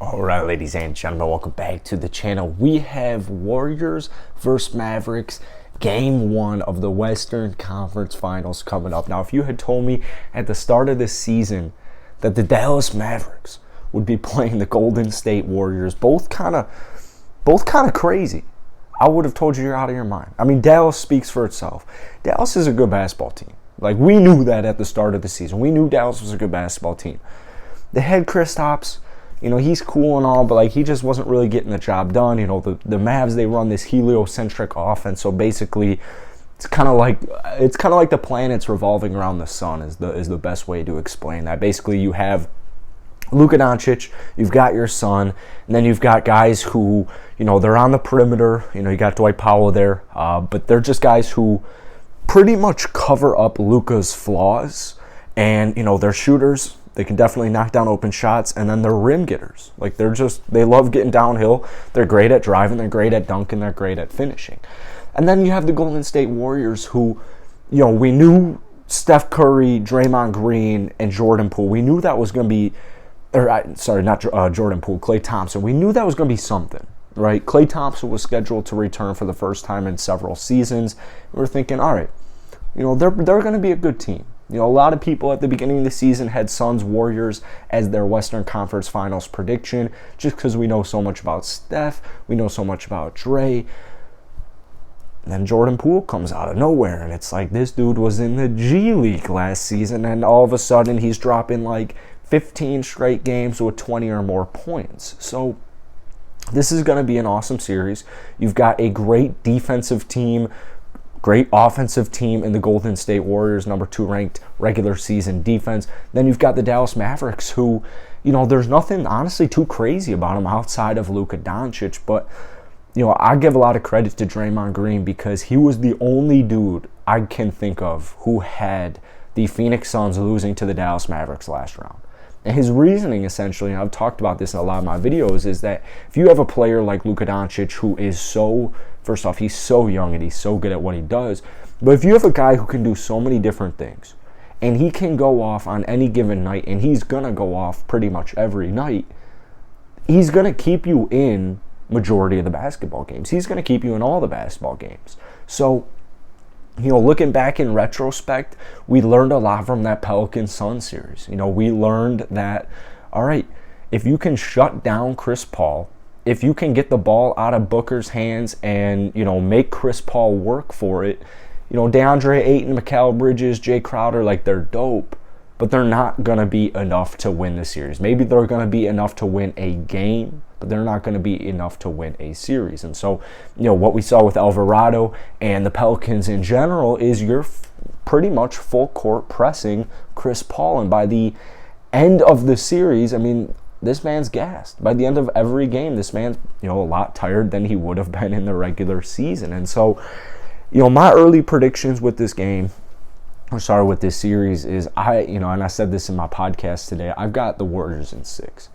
All right, ladies and gentlemen, welcome back to the channel. We have Warriors versus Mavericks, game one of the Western Conference Finals coming up. Now, if you had told me at the start of this season that the Dallas Mavericks would be playing the Golden State Warriors, both kind of crazy, I would have told you you're out of your mind. I mean, Dallas speaks for itself. Dallas is a good basketball team. Like, we knew that at the start of the season. We knew Dallas was a good basketball team. They had Kristaps. You know, he's cool and all, but like he just wasn't really getting the job done. You know, the Mavs, they run this heliocentric offense, so basically it's kind of like the planets revolving around the sun is the best way to explain that. Basically, you have Luka Doncic, you've got your son, and then you've got guys who, you know, they're on the perimeter. You know, you got Dwight Powell there, but they're just guys who pretty much cover up Luka's flaws, and you know, they're shooters. They can definitely knock down open shots, and then they're rim getters. Like, they love getting downhill. They're great at driving. They're great at dunking. They're great at finishing. And then you have the Golden State Warriors who, you know, we knew Steph Curry, Draymond Green, and Jordan Poole. We knew that was going to be, Jordan Poole, Klay Thompson. We knew that was going to be something, right? Klay Thompson was scheduled to return for the first time in several seasons. We were thinking, all right, you know, they're going to be a good team. You know, a lot of people at the beginning of the season had Suns Warriors as their Western Conference Finals prediction, just because we know so much about Steph, we know so much about Dre. And then Jordan Poole comes out of nowhere, and it's like, this dude was in the G League last season, and all of a sudden he's dropping like 15 straight games with 20 or more points. So this is going to be an awesome series. You've got a great defensive team, great offensive team in the Golden State Warriors, number 2 ranked regular season defense. Then you've got the Dallas Mavericks who, you know, there's nothing honestly too crazy about them outside of Luka Doncic. But, you know, I give a lot of credit to Draymond Green because he was the only dude I can think of who had the Phoenix Suns losing to the Dallas Mavericks last round. And his reasoning, essentially, and I've talked about this in a lot of my videos, is that if you have a player like Luka Doncic who is so, first off, he's so young and he's so good at what he does, but if you have a guy who can do so many different things, and he can go off on any given night, and he's going to go off pretty much every night, he's going to keep you in majority of the basketball games. He's going to keep you in all the basketball games. So, you know, looking back in retrospect, we learned a lot from that Pelicans-Suns series. You know, we learned that, all right, if you can shut down Chris Paul, if you can get the ball out of Booker's hands and, you know, make Chris Paul work for it, you know, DeAndre Ayton, Mikal Bridges, Jay Crowder, like, they're dope, but they're not going to be enough to win the series. Maybe they're going to be enough to win a game, but they're not going to be enough to win a series. And so, you know, what we saw with Alvarado and the Pelicans in general is you're pretty much full court pressing Chris Paul. And by the end of the series, I mean, this man's gassed. By the end of every game, this man's, you know, a lot tired than he would have been in the regular season. And so, you know, my early predictions with this game, with this series is, and I said this in my podcast today, I've got the Warriors in 6.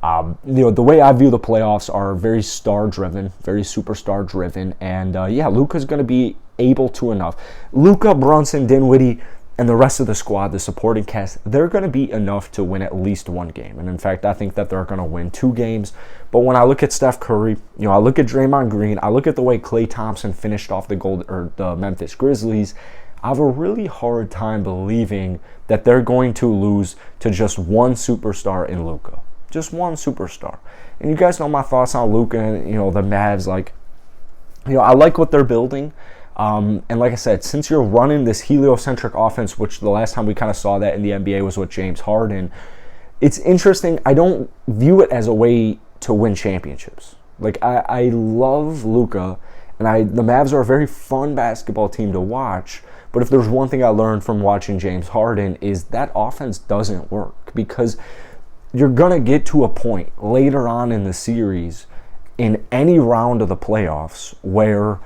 You know, the way I view the playoffs are very star-driven, very superstar-driven, and Luka's going to be able to enough. Luka, Brunson, Dinwiddie, and the rest of the squad, the supporting cast, they're going to be enough to win at least one game. And in fact, I think that they're going to win 2 games. But when I look at Steph Curry, you know, I look at Draymond Green, I look at the way Klay Thompson finished off the Memphis Grizzlies, I have a really hard time believing that they're going to lose to just one superstar in Luka. Just one superstar. And you guys know my thoughts on Luka and, you know, the Mavs. Like, you know, I like what they're building. And like I said, since you're running this heliocentric offense, which the last time we kind of saw that in the NBA was with James Harden, it's interesting. I don't view it as a way to win championships. Like, I love Luka, and the Mavs are a very fun basketball team to watch. But if there's one thing I learned from watching James Harden is that offense doesn't work, because you're going to get to a point later on in the series in any round of the playoffs where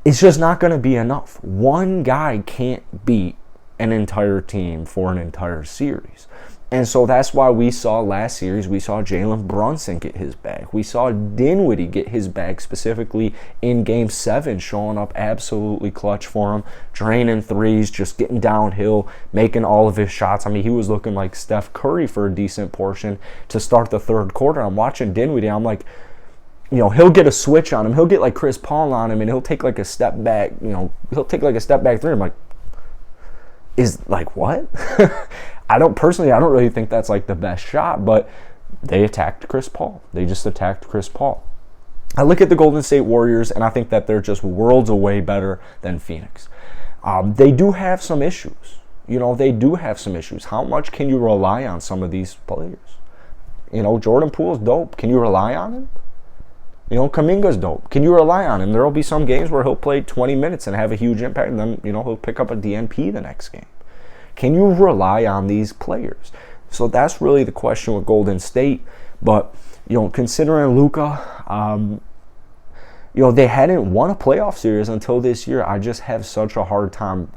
it's just not going to be enough. One guy can't beat an entire team for an entire series. And so that's why we saw last series, we saw Jalen Brunson get his bag. We saw Dinwiddie get his bag, specifically in Game 7, showing up absolutely clutch for him, draining threes, just getting downhill, making all of his shots. I mean, he was looking like Steph Curry for a decent portion to start the third quarter. I'm watching Dinwiddie, I'm like, you know, he'll get a switch on him. He'll get like Chris Paul on him, and he'll take like a step back, you know, he'll take like a step back three. I'm like, what? I don't really think that's like the best shot, but they attacked Chris Paul. They just attacked Chris Paul. I look at the Golden State Warriors, and I think that they're just worlds away better than Phoenix. They do have some issues. You know, they do have some issues. How much can you rely on some of these players? You know, Jordan Poole's dope. Can you rely on him? You know, Kuminga's dope. Can you rely on him? There will be some games where he'll play 20 minutes and have a huge impact, and then, you know, he'll pick up a DNP the next game. Can you rely on these players? So that's really the question with Golden State. But, you know, considering Luka, you know, they hadn't won a playoff series until this year. I just have such a hard time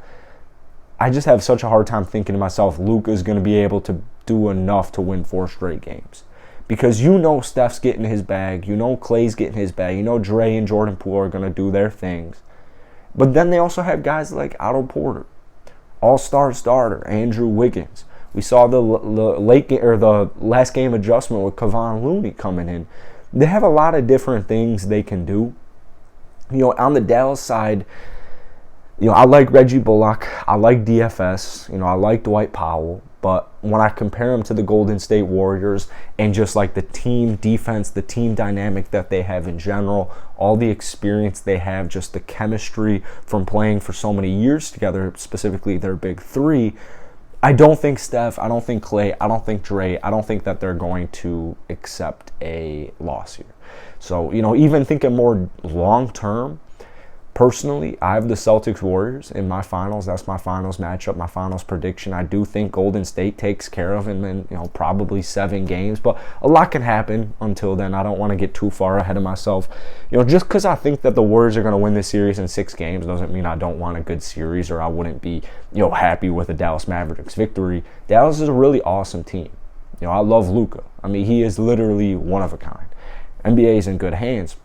thinking to myself, Luka's going to be able to do enough to win 4 straight games. Because you know Steph's getting his bag. You know Klay's getting his bag. You know Dre and Jordan Poole are going to do their things. But then they also have guys like Otto Porter, all-star starter, Andrew Wiggins. We saw the last game adjustment with Kevon Looney coming in. They have a lot of different things they can do. You know, on the Dallas side, you know, I like Reggie Bullock. I like DFS. You know, I like Dwight Powell. But when I compare them to the Golden State Warriors and just like the team defense, the team dynamic that they have in general, all the experience they have, just the chemistry from playing for so many years together, specifically their big three, I don't think Steph, I don't think Klay, I don't think Dre, I don't think that they're going to accept a loss here. So, you know, even thinking more long-term, personally, I have the Celtics Warriors in my finals. That's my finals matchup, my finals prediction. I do think Golden State takes care of them in, you know, probably 7 games, but a lot can happen until then. I don't want to get too far ahead of myself. You know, just because I think that the Warriors are going to win this series in 6 games doesn't mean I don't want a good series or I wouldn't be, you know, happy with a Dallas Mavericks victory. Dallas is a really awesome team. You know, I love Luka. I mean, he is literally one of a kind. NBA is in good hands.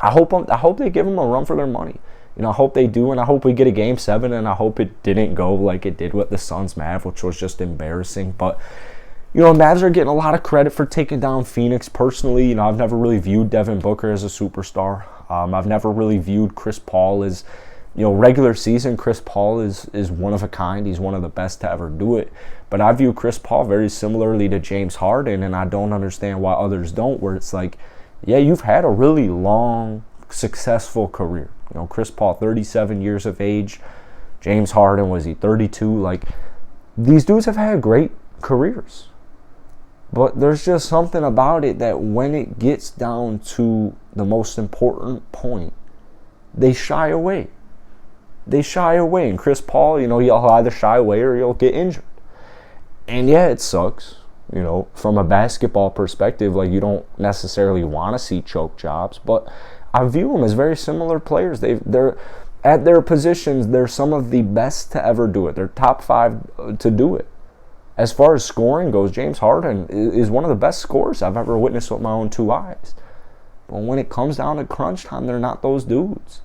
I hope they give them a run for their money. You know, I hope they do, and I hope we get a Game 7, and I hope it didn't go like it did with the Suns Mavs, which was just embarrassing. But, you know, Mavs are getting a lot of credit for taking down Phoenix. Personally, you know, I've never really viewed Devin Booker as a superstar. I've never really viewed Chris Paul as, you know, regular season, Chris Paul is one of a kind. He's one of the best to ever do it. But I view Chris Paul very similarly to James Harden, and I don't understand why others don't, where it's like, yeah, you've had a really long, successful career. You know, Chris Paul, 37 years of age. James Harden, was he 32? Like, these dudes have had great careers. But there's just something about it that when it gets down to the most important point, they shy away. They shy away. And Chris Paul, you know, he'll either shy away or he'll get injured. And yeah, it sucks. You know, from a basketball perspective, like, you don't necessarily want to see choke jobs, but I view them as very similar players. They're at their positions, they're some of the best to ever do it. They're top 5 to do it. As far as scoring goes, James Harden is one of the best scorers I've ever witnessed with my own 2 eyes. But when it comes down to crunch time, they're not those dudes.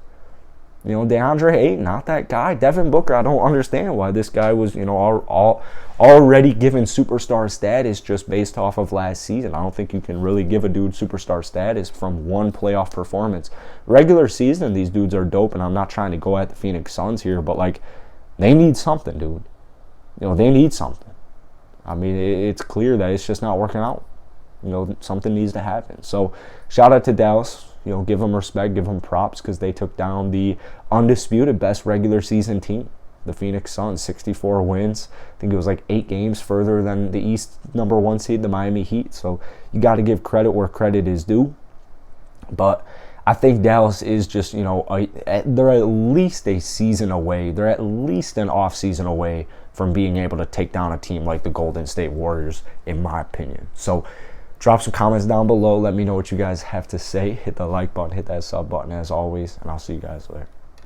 You know, DeAndre Ayton, not that guy. Devin Booker, I don't understand why this guy was, you know, already given superstar status just based off of last season. I don't think you can really give a dude superstar status from one playoff performance. Regular season, these dudes are dope, and I'm not trying to go at the Phoenix Suns here, but, like, they need something, dude. You know, they need something. I mean, it's clear that it's just not working out. You know, something needs to happen. So, shout out to Dallas. You know, give them respect, give them props, because they took down the undisputed best regular season team, the Phoenix Suns, 64 wins. I think it was like 8 games further than the East number 1 seed, the Miami Heat. So you got to give credit where credit is due. But I think Dallas is just, you know, they're at least a season away. They're at least an off season away from being able to take down a team like the Golden State Warriors, in my opinion. So drop some comments down below. Let me know what you guys have to say. Hit the like button, hit that sub button as always, and I'll see you guys later.